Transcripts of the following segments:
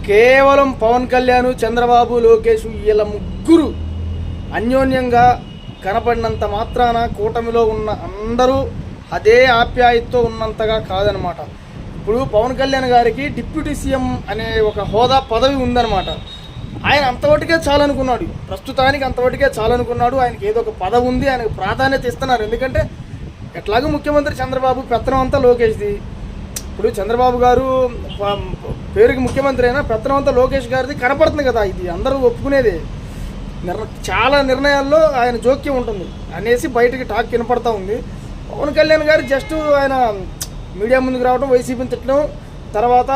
కేవలం పవన్ కళ్యాణ్, చంద్రబాబు, లోకేష్ వీళ్ళ ముగ్గురు అన్యోన్యంగా కనపడినంత మాత్రాన కూటమిలో ఉన్న అందరూ అదే ఆప్యాయతతో ఉన్నంతగా కాదనమాట. ఇప్పుడు పవన్ కళ్యాణ్ గారికి డిప్యూటీ సీఎం అనే ఒక హోదా పదవి ఉందన్నమాట. ఆయన అంతవరకే చాలనుకున్నాడు, ప్రస్తుతానికి అంతవరకే చాలనుకున్నాడు. ఆయనకి ఏదో ఒక పదవి ఉంది, ఆయనకు ప్రాధాన్యత ఇస్తున్నారు. ఎందుకంటే ఎట్లాగూ ముఖ్యమంత్రి చంద్రబాబు, పెత్తనం అంతా లోకేష్ది. ఇప్పుడు చంద్రబాబు గారు పేరుకి ముఖ్యమంత్రి అయినా పెత్తనం అంతా లోకేష్ గారిది కనపడుతుంది కదా, ఇది అందరూ ఒప్పుకునేది. చాలా నిర్ణయాల్లో ఆయన జోక్యం ఉంటుంది అనేసి బయటకి టాక్ వినపడతా ఉంది. పవన్ కళ్యాణ్ గారు జస్ట్ ఆయన మీడియా ముందుకు రావడం, వైసీపీని తిట్టడం, తర్వాత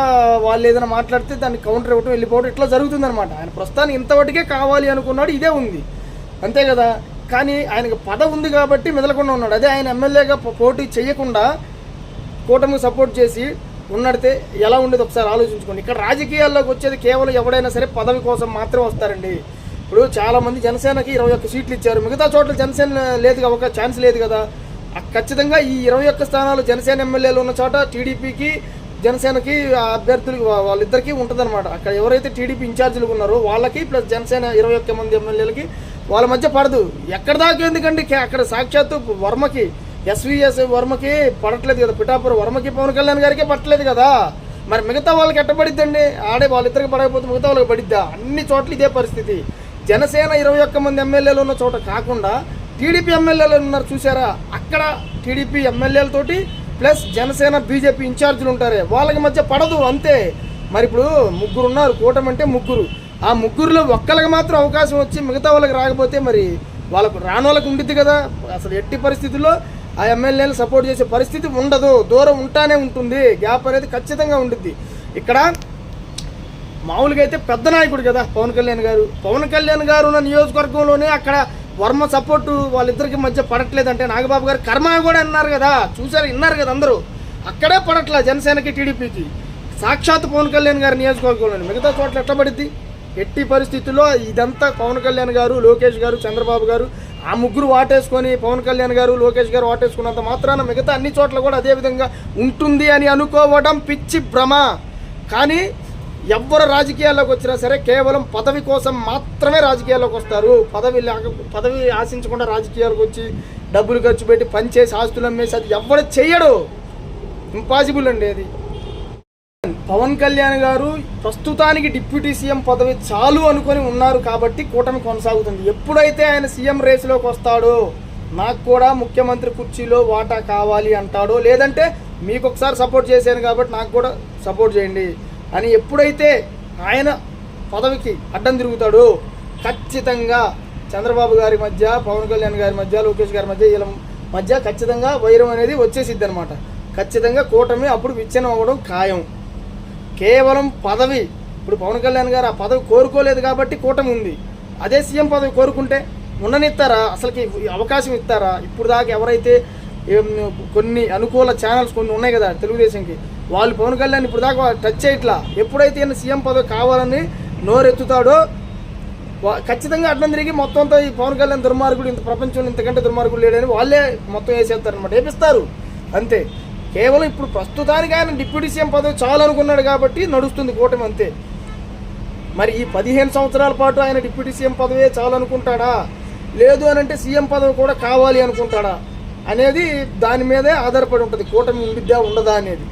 వాళ్ళు ఏదైనా మాట్లాడితే దాన్ని కౌంటర్ ఇవ్వడం, వెళ్ళిపోవడం, ఇట్లా జరుగుతుందన్నమాట. ఆయన ప్రస్తుతానికి ఇంతవరకే కావాలి అనుకున్నాడు, ఇదే ఉంది అంతే కదా. కానీ ఆయనకు పదవి ఉంది కాబట్టి మెదలకుండా ఉన్నాడు. అదే ఆయన ఎమ్మెల్యేగా పోటీ చేయకుండా కూటమికి సపోర్ట్ చేసి ఉన్నడితే ఎలా ఉండేది ఒకసారి ఆలోచించుకోండి. ఇక్కడ రాజకీయాల్లోకి వచ్చేది కేవలం ఎవడైనా సరే పదవి కోసం మాత్రమే వస్తారండి. ఇప్పుడు చాలామంది జనసేనకి 21 సీట్లు ఇచ్చారు, మిగతా చోట్ల జనసేన లేదు, ఒక ఛాన్స్ లేదు కదా. ఖచ్చితంగా ఈ 21 స్థానాలు జనసేన ఎమ్మెల్యేలు ఉన్న చోట టీడీపీకి, జనసేనకి అభ్యర్థులకి వాళ్ళిద్దరికీ ఉంటుందన్నమాట. అక్కడ ఎవరైతే టీడీపీ ఇన్ఛార్జీలు ఉన్నారో వాళ్ళకి ప్లస్ జనసేన 21 మంది ఎమ్మెల్యేలకి వాళ్ళ మధ్య పడదు. ఎక్కడ దాకా ఎందుకండి, అక్కడ సాక్షాత్తు వర్మకి, ఎస్వీఎస్ వర్మకి పడట్లేదు కదా, పిఠాపురం వర్మకి పవన్ కళ్యాణ్ గారికి పట్టలేదు కదా. మరి మిగతా వాళ్ళకి ఎట్టబడిద్దండి? ఆడే వాళ్ళిద్దరికి పడకపోతే మిగతా వాళ్ళకి పడిద్దా? అన్ని చోట్ల ఇదే పరిస్థితి. జనసేన 21 మంది ఎమ్మెల్యేలు ఉన్న చోట కాకుండా టీడీపీ ఎమ్మెల్యేలు ఉన్నారు చూసారా, అక్కడ టీడీపీ ఎమ్మెల్యేలతోటి ప్లస్ జనసేన బీజేపీ ఇన్ఛార్జీలు ఉంటారే వాళ్ళకి మధ్య పడదు అంతే. మరి ఇప్పుడు ముగ్గురు ఉన్నారు, కూటమి అంటే ముగ్గురు. ఆ ముగ్గురులో ఒక్కరికి మాత్రం అవకాశం వచ్చి మిగతా వాళ్ళకి రాకపోతే మరి వాళ్ళకు రాని వాళ్ళకి ఉండిద్ది కదా. అసలు ఎట్టి పరిస్థితుల్లో ఆ ఎమ్మెల్యేలు సపోర్ట్ చేసే పరిస్థితి ఉండదు, దూరం ఉంటానే ఉంటుంది, గ్యాప్ అనేది ఖచ్చితంగా ఉండిద్ది. ఇక్కడ మామూలుగా అయితే పెద్ద నాయకుడు కదా పవన్ కళ్యాణ్ గారు. పవన్ కళ్యాణ్ గారు ఉన్న నియోజకవర్గంలోనే అక్కడ వర్మ సపోర్టు వాళ్ళిద్దరికి మధ్య పడట్లేదంటే నాగబాబు గారు కర్మ కూడా అన్నారు కదా, చూసారు, విన్నారు కదా అందరూ. అక్కడే పడట్లా జనసేనకి, టీడీపీకి. సాక్షాత్ పవన్ కళ్యాణ్ గారి నియోజకవర్గంలోనే మిగతా చోట్ల ఎట్లా పడిద్ది? ఎట్టి పరిస్థితుల్లో ఇదంతా పవన్ కళ్యాణ్ గారు, లోకేష్ గారు, చంద్రబాబు గారు ఆ ముగ్గురు వాటేసుకొని పవన్ కళ్యాణ్ గారు, లోకేష్ గారు వాటేసుకున్నంత మాత్రాన మిగతా అన్ని చోట్ల కూడా అదే విధంగా ఉంటుంది అని అనుకోవడం పిచ్చి భ్రమ. కానీ ఎవ్వరు రాజకీయాల్లోకి వచ్చినా సరే కేవలం పదవి కోసం మాత్రమే రాజకీయాల్లోకి వస్తారు. పదవి ఆశించకుండా రాజకీయాలకు వచ్చి డబ్బులు ఖర్చు పెట్టి పనిచేసి ఆస్తులు అమ్మేసి అది ఎవరు చెయ్యడు, ఇంపాసిబుల్ అండి అది. పవన్ కళ్యాణ్ గారు ప్రస్తుతానికి డిప్యూటీ సీఎం పదవి చాలు అనుకొని ఉన్నారు కాబట్టి కూటమి కొనసాగుతుంది. ఎప్పుడైతే ఆయన సీఎం రేసులోకి వస్తాడో, నాకు కూడా ముఖ్యమంత్రి కుర్చీలో వాటా కావాలి అంటాడో, లేదంటే మీకు ఒకసారి సపోర్ట్ చేశాను కాబట్టి నాకు కూడా సపోర్ట్ చేయండి అని ఎప్పుడైతే ఆయన పదవికి అడ్డం తిరుగుతాడో ఖచ్చితంగా చంద్రబాబు గారి మధ్య, పవన్ కళ్యాణ్ గారి మధ్య, లోకేష్ గారి మధ్య, వీళ్ళ మధ్య ఖచ్చితంగా వైరం అనేది వచ్చేసిద్ది అనమాట. ఖచ్చితంగా కూటమి అప్పుడు విచ్ఛిన్నం అవ్వడం ఖాయం. కేవలం పదవి, ఇప్పుడు పవన్ కళ్యాణ్ గారు ఆ పదవి కోరుకోలేదు కాబట్టి కూటమి ఉంది. అదే సీఎం పదవి కోరుకుంటే ఉండనిస్తారా? అసలుకి అవకాశం ఇస్తారా? ఇప్పుడు దాకా ఎవరైతే కొన్ని అనుకూల ఛానల్స్ కొన్ని ఉన్నాయి కదా తెలుగుదేశంకి, వాళ్ళు పవన్ కళ్యాణ్ ఇప్పుడు దాకా టచ్ చేయట్లా. ఎప్పుడైతే ఈయన సీఎం పదవి కావాలని నోరెత్తుతాడో ఖచ్చితంగా అడ్డం తిరిగి మొత్తం అంతా ఈ పవన్ కళ్యాణ్ దుర్మార్గుడు, ఇంత ప్రపంచంలో ఇంతకంటే దుర్మార్గుడు లేడని వాళ్ళే మొత్తం వేసేస్తారనమాట, వేపిస్తారు అంతే. కేవలం ఇప్పుడు ప్రస్తుతానికి ఆయన డిప్యూటీ సీఎం పదవి చాలు అనుకున్నాడు కాబట్టి నడుస్తుంది కూటమి అంతే. మరి ఈ 15 సంవత్సరాల పాటు ఆయన డిప్యూటీ సీఎం పదవే చాలు అనుకుంటాడా, లేదు అని అంటే సీఎం పదవి కూడా కావాలి అనుకుంటాడా అనేది దాని మీదే ఆధారపడి ఉంటుంది కూటమి ఉండిద్దా ఉండదా అనేది.